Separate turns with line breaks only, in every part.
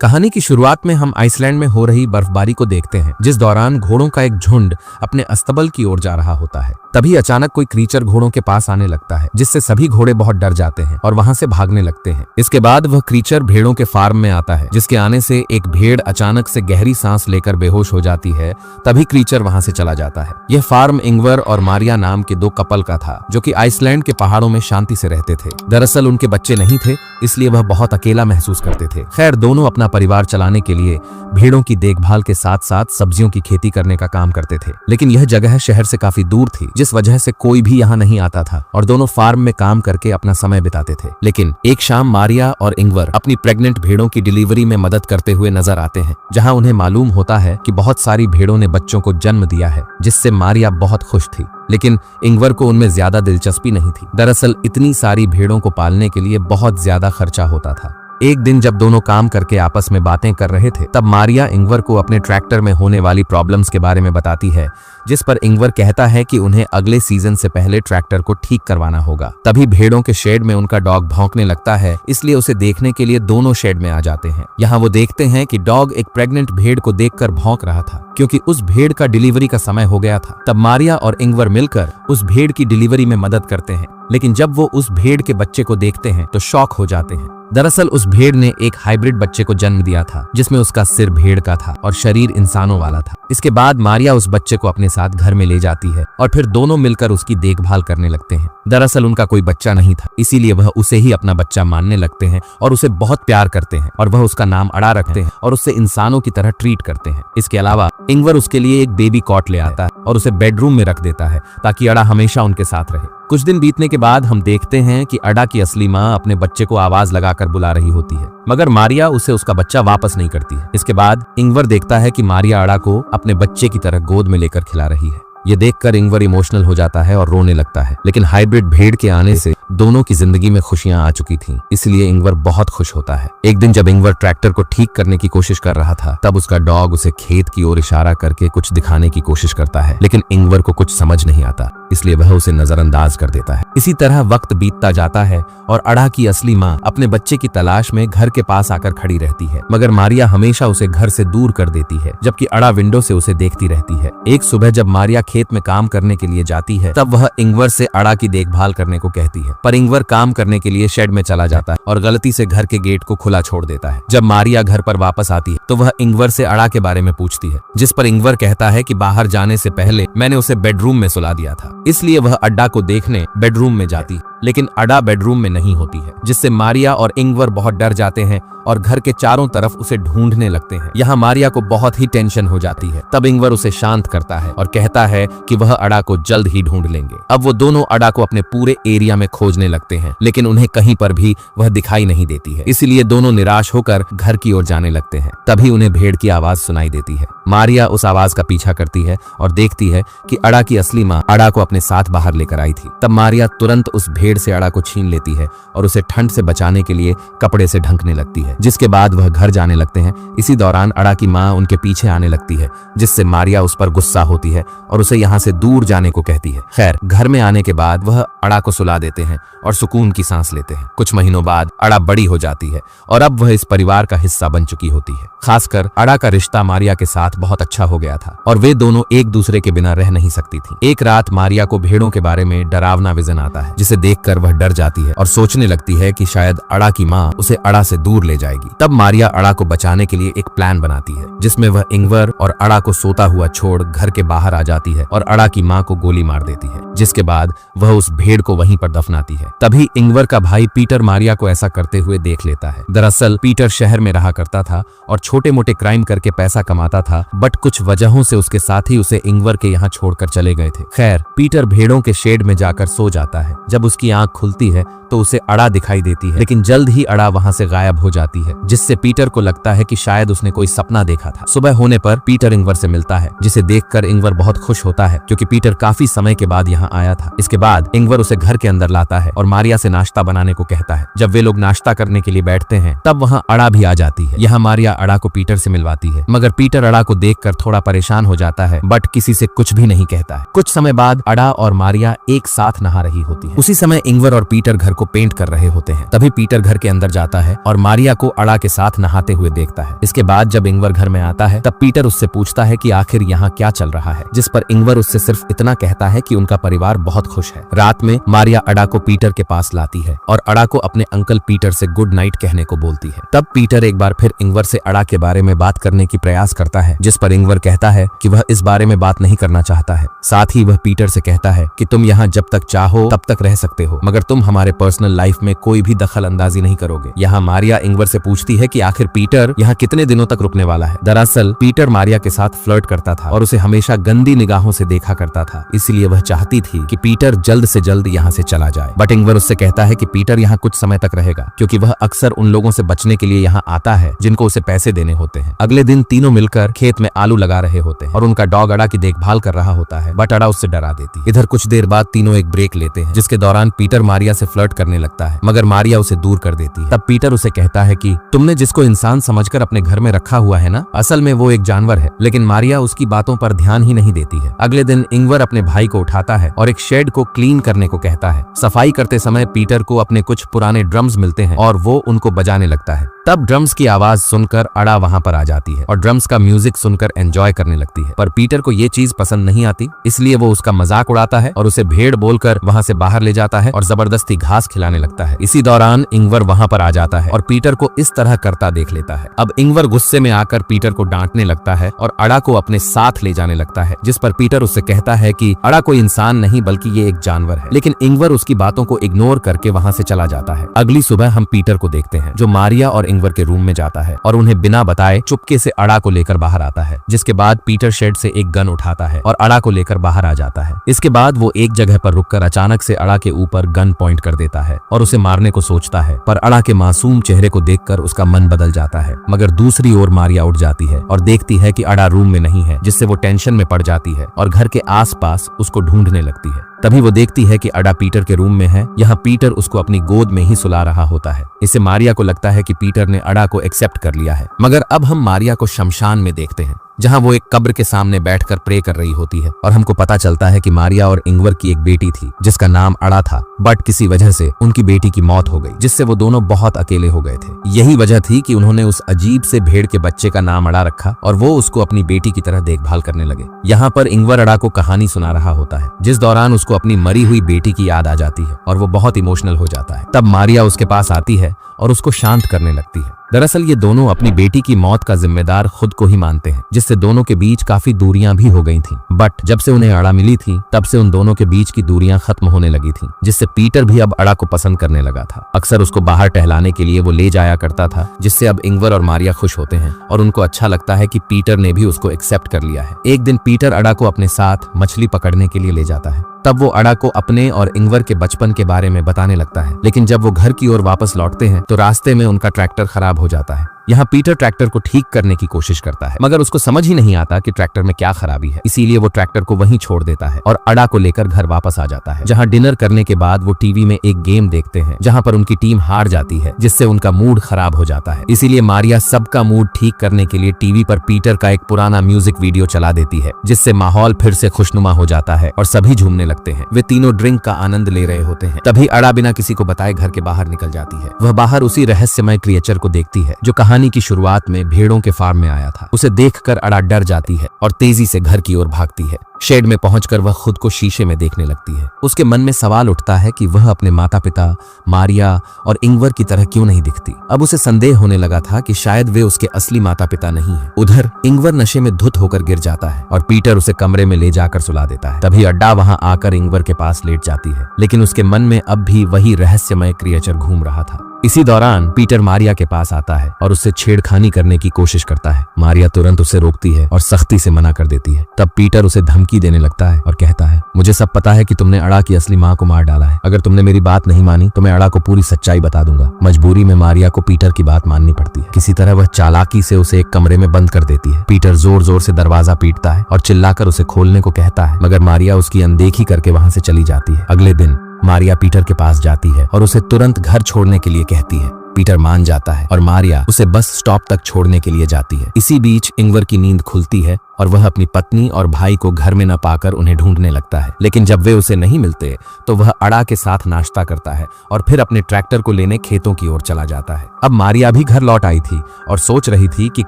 कहानी की शुरुआत में हम आइसलैंड में हो रही बर्फबारी को देखते हैं, जिस दौरान घोड़ों का एक झुंड अपने अस्तबल की ओर जा रहा होता है। तभी अचानक कोई क्रीचर घोड़ों के पास आने लगता है, जिससे सभी घोड़े बहुत डर जाते हैं और वहां से भागने लगते हैं। इसके बाद वह क्रीचर भेड़ों के फार्म में आता है, जिसके आने से एक भेड़ अचानक से गहरी सांस लेकर बेहोश हो जाती है। तभी क्रीचर वहां से चला जाता है। यह फार्म इंगवर और मारिया नाम के दो कपल का था, जो कि आइसलैंड के पहाड़ों में शांति से रहते थे। दरअसल उनके बच्चे नहीं थे, इसलिए वह बहुत अकेला महसूस करते थे। खैर, दोनों अपना परिवार चलाने के लिए भेड़ों की देखभाल के साथ साथ सब्जियों की खेती करने का काम करते थे। लेकिन यह जगह शहर से काफी दूर थी, जिस वजह से कोई भी यहाँ नहीं आता था और दोनों फार्म में काम करके अपना समय बिताते थे। लेकिन एक शाम मारिया और इंगवर अपनी प्रेग्नेंट भेड़ों की डिलीवरी में मदद करते हुए नजर आते हैं, जहाँ उन्हें मालूम होता है कि बहुत सारी भेड़ों ने बच्चों को जन्म दिया है, जिससे मारिया बहुत खुश थी। लेकिन इंगवर को उनमें ज्यादा दिलचस्पी नहीं थी। दरअसल इतनी सारी भेड़ों को पालने के लिए बहुत ज्यादा खर्चा होता था। एक दिन जब दोनों काम करके आपस में बातें कर रहे थे, तब मारिया इंगवर को अपने ट्रैक्टर में होने वाली प्रॉब्लम्स के बारे में बताती है, जिस पर इंगवर कहता है कि उन्हें अगले सीजन से पहले ट्रैक्टर को ठीक करवाना होगा। तभी भेड़ों के शेड में उनका डॉग भौंकने लगता है, इसलिए उसे देखने के लिए दोनों शेड में आ जाते हैं। यहाँ वो देखते हैं कि डॉग एक प्रेग्नेंट भेड़ को देखकर भौंक रहा था, क्योंकि उस भेड़ का डिलीवरी का समय हो गया था। तब मारिया और इंगवर मिलकर उस भेड़ की डिलीवरी में मदद करते हैं, लेकिन जब वो उस भेड़ के बच्चे को देखते हैं तो शॉक हो जाते हैं। दरअसल उस भेड़ ने एक हाइब्रिड बच्चे को जन्म दिया था, जिसमें उसका सिर भेड़ का था और शरीर इंसानों वाला था। इसके बाद मारिया उस बच्चे को अपने साथ घर में ले जाती है और फिर दोनों मिलकर उसकी देखभाल करने लगते हैं। दरअसल उनका कोई बच्चा नहीं था, इसीलिए वह उसे ही अपना बच्चा मानने लगते हैं और उसे बहुत प्यार करते हैं और वह उसका नाम अड़ा रखते हैं और उससे इंसानों की तरह ट्रीट करते हैं। इसके अलावा इंगवर उसके लिए एक बेबी कॉट ले आता है और उसे बेडरूम में रख देता है, ताकि अड़ा हमेशा उनके साथ रहे। कुछ दिन बीतने के बाद हम देखते हैं कि अड़ा की असली माँ अपने बच्चे को आवाज लगाकर बुला रही होती है, मगर मारिया उसे उसका बच्चा वापस नहीं करती है। इसके बाद इंगवर देखता है कि मारिया अड़ा को अपने बच्चे की तरह गोद में लेकर खिला रही है। ये देखकर इंगवर इमोशनल हो जाता है और रोने लगता है। लेकिन हाइब्रिड भेड़ के आने से दोनों की जिंदगी में खुशियां आ चुकी थीं, इसलिए इंगवर बहुत खुश होता है। एक दिन जब इंगवर ट्रैक्टर को ठीक करने की कोशिश कर रहा था, तब उसका डॉग उसे खेत की ओर इशारा करके कुछ दिखाने की कोशिश करता है, लेकिन इंगवर को कुछ समझ नहीं आता, इसलिए वह उसे नजरअंदाज कर देता है। इसी तरह वक्त बीतता जाता है और अड़ा की असली माँ अपने बच्चे की तलाश में घर के पास आकर खड़ी रहती है, मगर मारिया हमेशा उसे घर से दूर कर देती है, जबकि अड़ा विंडो से उसे देखती रहती है। एक सुबह जब मारिया खेत में काम करने के लिए जाती है, तब वह इंगवर से अड़ा की देखभाल करने को कहती है, पर इंगवर काम करने के लिए शेड में चला जाता है और गलती से घर के गेट को खुला छोड़ देता है। जब मारिया घर पर वापस आती है, तो वह इंगवर से अड़ा के बारे में पूछती है, जिस पर इंगवर कहता है कि बाहर जाने से पहले मैंने उसे बेडरूम में सुला दिया था, इसलिए वह अड्डा को देखने बेडरूम में जाती, लेकिन अड्डा बेडरूम में नहीं होती है, जिससे मारिया और इंगवर बहुत डर जाते हैं और घर के चारों तरफ उसे ढूंढने लगते हैं। यहाँ मारिया को बहुत ही टेंशन हो जाती है। तब इंगवर उसे शांत करता है और कहता है कि वह अड़ा को जल्द ही ढूंढ लेंगे। अब वो दोनों अड़ा को अपने पूरे एरिया में खोजने लगते हैं, लेकिन उन्हें कहीं पर भी वह दिखाई नहीं देती है, इसलिए दोनों निराश होकर घर की ओर जाने लगते हैं। तभी उन्हें भेड़ की आवाज सुनाई देती है। मारिया उस आवाज का पीछा करती है और देखती है कि अड़ा की असली माँ अड़ा को अपने साथ बाहर लेकर आई थी। तब मारिया तुरंत उस भेड़ से अड़ा को छीन लेती है और उसे ठंड से बचाने के लिए कपड़े से ढकने लगती है, जिसके बाद वह घर जाने लगते हैं। इसी दौरान अड़ा की माँ उनके पीछे आने लगती है, जिससे मारिया उस पर गुस्सा होती है और उसे यहाँ से दूर जाने को कहती है। खैर, घर में आने के बाद वह अड़ा को सुला देते हैं और सुकून की सांस लेते हैं। कुछ महीनों बाद अड़ा बड़ी हो जाती है और अब वह इस परिवार का हिस्सा बन चुकी होती है। खासकर अड़ा का रिश्ता मारिया के साथ बहुत अच्छा हो गया था और वे दोनों एक दूसरे के बिना रह नहीं सकती थी। एक रात मारिया को भेड़ों के बारे में डरावना विजन आता है, जिसे देखकर वह डर जाती है और सोचने लगती है कि शायद अड़ा की माँ उसे अड़ा से दूर ले जाएगी। तब मारिया अड़ा को बचाने के लिए एक प्लान बनाती है, जिसमें वह इंगवर और अड़ा को सोता हुआ छोड़ घर के बाहर आ जाती है और अड़ा की माँ को गोली मार देती है, जिसके बाद वह उस भेड़ को वहीं पर दफनाती है। तभी इंगवर का भाई पीटर मारिया को ऐसा करते हुए देख लेता है। दरअसल पीटर शहर में रहा करता था और छोटे मोटे क्राइम करके पैसा कमाता था, बट कुछ वजहों से उसके साथी उसे इंगवर के यहाँ छोड़कर चले गए थे। खैर, पीटर भेड़ों के शेड में जाकर सो जाता है। जब उसकी आंख खुलती है तो उसे अड़ा दिखाई देती है, लेकिन जल्द ही अड़ा वहां से गायब हो जाती है, जिससे पीटर को लगता है कि शायद उसने कोई सपना देखा रखा था। सुबह होने पर पीटर इंगवर से मिलता है, जिसे देखकर इंगवर बहुत खुश होता है क्योंकि पीटर काफी समय के बाद यहाँ आया था। इसके बाद इंगवर उसे घर के अंदर लाता है और मारिया से नाश्ता बनाने को कहता है। जब वे लोग नाश्ता करने के लिए बैठते हैं तब वहाँ अड़ा भी आ जाती है। यहाँ मारिया अड़ा को पीटर से मिलवाती है, मगर पीटर अड़ा को देखकर थोड़ा परेशान हो जाता है, बट किसी से कुछ भी नहीं कहता है। कुछ समय बाद अड़ा और मारिया एक साथ नहा रही होती है। उसी समय इंगवर और पीटर घर को पेंट कर रहे होते हैं। तभी पीटर घर के अंदर जाता है और मारिया को अड़ा के साथ नहाते हुए देखता है। इसके बाद जब इंगवर घर में आता है तब पीटर उससे पूछता है कि आखिर यहाँ क्या चल रहा है, जिस पर इंगवर उससे सिर्फ इतना कहता है कि उनका परिवार बहुत खुश है। रात में मारिया अड़ा को पीटर के पास लाती है और अड़ा को अपने अंकल पीटर से गुड नाइट कहने को बोलती है। तब पीटर एक बार फिर इंगवर से अड़ा के बारे में बात करने की प्रयास करता है, जिस पर इंगवर कहता है कि वह इस बारे में बात नहीं करना चाहता है। साथ ही वह पीटर से कहता है कि तुम यहाँ जब तक चाहो तब तक रह सकते हो, मगर तुम हमारे पर्सनल लाइफ में कोई भी दखल अंदाजी नहीं करोगे। यहाँ मारिया इंगवर से पूछती है कि आखिर पीटर यहाँ कितने दिनों तक रुकने वाला है। दरअसल पीटर मारिया के साथ फ्लर्ट करता था और उसे हमेशा गंदी निगाहों से देखा करता था, इसलिए वह चाहती थी कि पीटर जल्द से जल्द यहाँ से चला जाए। बट इंगवर उससे कहता है कि पीटर यहाँ कुछ समय तक रहेगा, क्योंकि वह अक्सर उन लोगों से बचने के लिए यहाँ आता है जिनको उसे पैसे देने होते हैं। अगले दिन तीनों मिलकर खेत में आलू लगा रहे होते हैं और उनका डॉग अड़ा की देखभाल कर रहा होता है, बट अड़ा उससे डरा देती है। इधर कुछ देर बाद तीनों एक ब्रेक लेते हैं, जिसके दौरान पीटर मारिया से फ्लर्ट करने लगता है, मगर मारिया उसे दूर कर देती है। तब पीटर उसे कहता है कि तुमने जिसको इंसान समझकर अपने घर में रखा हुआ है ना, असल में वो एक जानवर है। लेकिन मारिया उसकी बातों पर ध्यान ही नहीं देती है। अगले दिन इंगवर अपने भाई को उठाता है और एक शेड को क्लीन करने को कहता है। सफाई करते समय पीटर को अपने कुछ पुराने ड्रम्स मिलते हैं और वो उनको बजाने लगता है। तब ड्रम्स की आवाज सुनकर अड़ा वहां पर आ जाती है और ड्रम्स का म्यूजिक सुनकर एंजॉय करने लगती है। पर पीटर को ये चीज पसंद नहीं आती, इसलिए वो उसका मजाक उड़ाता है और उसे भेड़ बोलकर वहां से बाहर ले जाता है और जबरदस्ती घास खिलाने लगता है। इसी दौरान इंगवर वहां पर आ जाता है और पीटर को इस तरह करता देख लेता है। अब इंगवर गुस्से में आकर पीटर को डांटने लगता है और अड़ा को अपने साथ ले जाने लगता है, जिस पर पीटर उससे कहता है कि अड़ा कोई इंसान नहीं बल्कि ये एक जानवर है। लेकिन इंगवर उसकी बातों को इग्नोर करके वहां से चला जाता है। अगली सुबह हम पीटर को देखते हैं, जो मारिया और इंगवर के रूम में जाता है और उन्हें बिना बताए चुपके से अड़ा को लेकर बाहर आता है। जिसके बाद पीटर शेड से एक गन उठाता है और अड़ा को लेकर बाहर आ जाता है। इसके बाद वो एक जगह पर रुककर अचानक से अड़ा के ऊपर गन पॉइंट कर देता है और उसे मारने को सोचता है, पर अड़ा के मासूम चेहरे को देखकर उसका मन बदल जाता है। मगर दूसरी ओर मारिया उठ जाती है और देखती है कि अड़ा रूम में नहीं है, जिससे वो टेंशन में पड़ जाती है और घर के आसपास उसको ढूंढने लगती है। तभी वो देखती है कि अड़ा पीटर के रूम में है। यहाँ पीटर उसको अपनी गोद में ही सुला रहा होता है। इससे मारिया को लगता है कि पीटर ने अड़ा को एक्सेप्ट कर लिया है। मगर अब हम मारिया को शमशान में देखते हैं, जहां वो एक कब्र के सामने बैठकर प्रे कर रही होती है और हमको पता चलता है कि मारिया और इंगवर की एक बेटी थी जिसका नाम अड़ा था, बट किसी वजह से उनकी बेटी की मौत हो गई, जिससे वो दोनों बहुत अकेले हो गए थे। यही वजह थी कि उन्होंने उस अजीब से भेड़ के बच्चे का नाम अड़ा रखा और वो उसको अपनी बेटी की तरह देखभाल करने लगे। यहाँ पर इंगवर अड़ा को कहानी सुना रहा होता है, जिस दौरान उसको अपनी मरी हुई बेटी की याद आ जाती है और वो बहुत इमोशनल हो जाता है। तब मारिया उसके पास आती है और उसको शांत करने लगती है। दरअसल ये दोनों अपनी बेटी की मौत का जिम्मेदार खुद को ही मानते हैं, जिससे दोनों के बीच काफी दूरियां भी हो गई थीं। बट जब से उन्हें अड़ा मिली थी तब से उन दोनों के बीच की दूरियां खत्म होने लगी थीं, जिससे पीटर भी अब अड़ा को पसंद करने लगा था। अक्सर उसको बाहर टहलाने के लिए वो ले जाया करता था, जिससे अब इंगवर और मारिया खुश होते हैं और उनको अच्छा लगता है कि पीटर ने भी उसको एक्सेप्ट कर लिया है। एक दिन पीटर अड़ा को अपने साथ मछली पकड़ने के लिए ले जाता है। तब वो अड़ा को अपने और इंगवर के बचपन के बारे में बताने लगता है। लेकिन जब वो घर की ओर वापस लौटते हैं तो रास्ते में उनका ट्रैक्टर खराब हो जाता है। यहाँ पीटर ट्रैक्टर को ठीक करने की कोशिश करता है, मगर उसको समझ ही नहीं आता कि ट्रैक्टर में क्या खराबी है, इसीलिए वो ट्रैक्टर को वहीं छोड़ देता है और अड़ा को लेकर घर वापस आ जाता है। जहाँ डिनर करने के बाद वो टीवी में एक गेम देखते हैं, जहाँ पर उनकी टीम हार जाती है, जिससे उनका मूड खराब हो जाता है। इसीलिए मारिया सबका मूड ठीक करने के लिए टीवी पर पीटर का एक पुराना म्यूजिक वीडियो चला देती है, जिससे माहौल फिर से खुशनुमा हो जाता है और सभी झूमने लगते हैं। वे तीनों ड्रिंक का आनंद ले रहे होते हैं। तभी अड़ा बिना किसी को बताए घर के बाहर निकल जाती है। वह बाहर उसी रहस्यमय क्रिएचर को देखती है जो कहानी की शुरुआत में भेड़ों के फार्म में आया था। उसे देखकर अड़ा डर जाती है और तेजी से घर की ओर भागती है। शेड में पहुंचकर वह खुद को शीशे में देखने लगती है। उसके मन में सवाल उठता है कि वह अपने माता पिता मारिया और इंगवर की तरह क्यों नहीं दिखती। अब उसे संदेह होने लगा था कि शायद वे उसके असली माता पिता नहीं हैं। उधर इंगवर नशे में धुत होकर गिर जाता है और पीटर उसे कमरे में ले जाकर सुला देता है। तभी अड्डा वहां आकर इंगवर के पास लेट जाती है, लेकिन उसके मन में अब भी वही रहस्यमय क्रिएचर घूम रहा था। इसी दौरान पीटर मारिया के पास आता है और उससे छेड़खानी करने की कोशिश करता है। मारिया तुरंत उसे रोकती है और सख्ती से मना कर देती है। तब पीटर उसे धमकी देने लगता है और कहता है, मुझे सब पता है कि तुमने अड़ा की असली माँ को मार डाला है। अगर तुमने मेरी बात नहीं मानी तो मैं अड़ा को पूरी सच्चाई बता दूंगा। मजबूरी में मारिया को पीटर की बात माननी पड़ती है। किसी तरह वह चालाकी से उसे एक कमरे में बंद कर देती है। पीटर जोर जोर से दरवाजा पीटता है और चिल्लाकर उसे खोलने को कहता है, मगर मारिया उसकी अनदेखी करके वहां से चली जाती है। अगले दिन मारिया पीटर के पास जाती है और उसे तुरंत घर छोड़ने के लिए कहती है। पीटर मान जाता है और मारिया उसे बस स्टॉप तक छोड़ने के लिए जाती है। इसी बीच इंगवर की नींद खुलती है और वह अपनी पत्नी और भाई को घर में न पाकर उन्हें ढूंढने लगता है। लेकिन जब वे उसे नहीं मिलते तो वह अड़ा के साथ नाश्ता करता है और फिर अपने ट्रैक्टर को लेने खेतों की ओर चला जाता है। अब मारिया भी घर लौट आई थी और सोच रही थी कि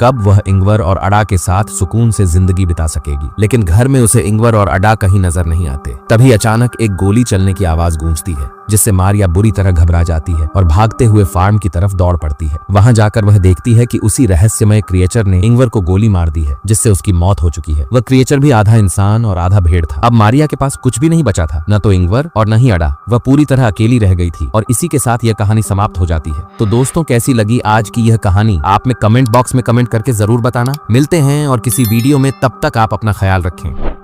कब वह इंगवर और अड़ा के साथ सुकून से जिंदगी बिता सकेगी। लेकिन घर में उसे इंगवर और अड़ा कहीं नजर नहीं आते। तभी अचानक एक गोली चलने की आवाज गूंजती है, जिससे मारिया बुरी तरह घबरा जाती है और भागते हुए फार्म की तरफ दौड़ पड़ती है। वहां जाकर वह देखती है कि उसी रहस्यमय क्रिएचर ने इंगवर को गोली मार दी है, जिससे उसकी मौत हो चुकी है। वह क्रिएचर भी आधा इंसान और आधा भेड़ था। अब मारिया के पास कुछ भी नहीं बचा था, न तो इंगवर और न ही अड़ा। वह पूरी तरह अकेली रह गई थी और इसी के साथ यह कहानी समाप्त हो जाती है। तो दोस्तों, कैसी लगी आज की यह कहानी आप में कमेंट बॉक्स में कमेंट करके जरूर बताना। मिलते हैं और किसी वीडियो में, तब तक आप अपना ख्याल रखें।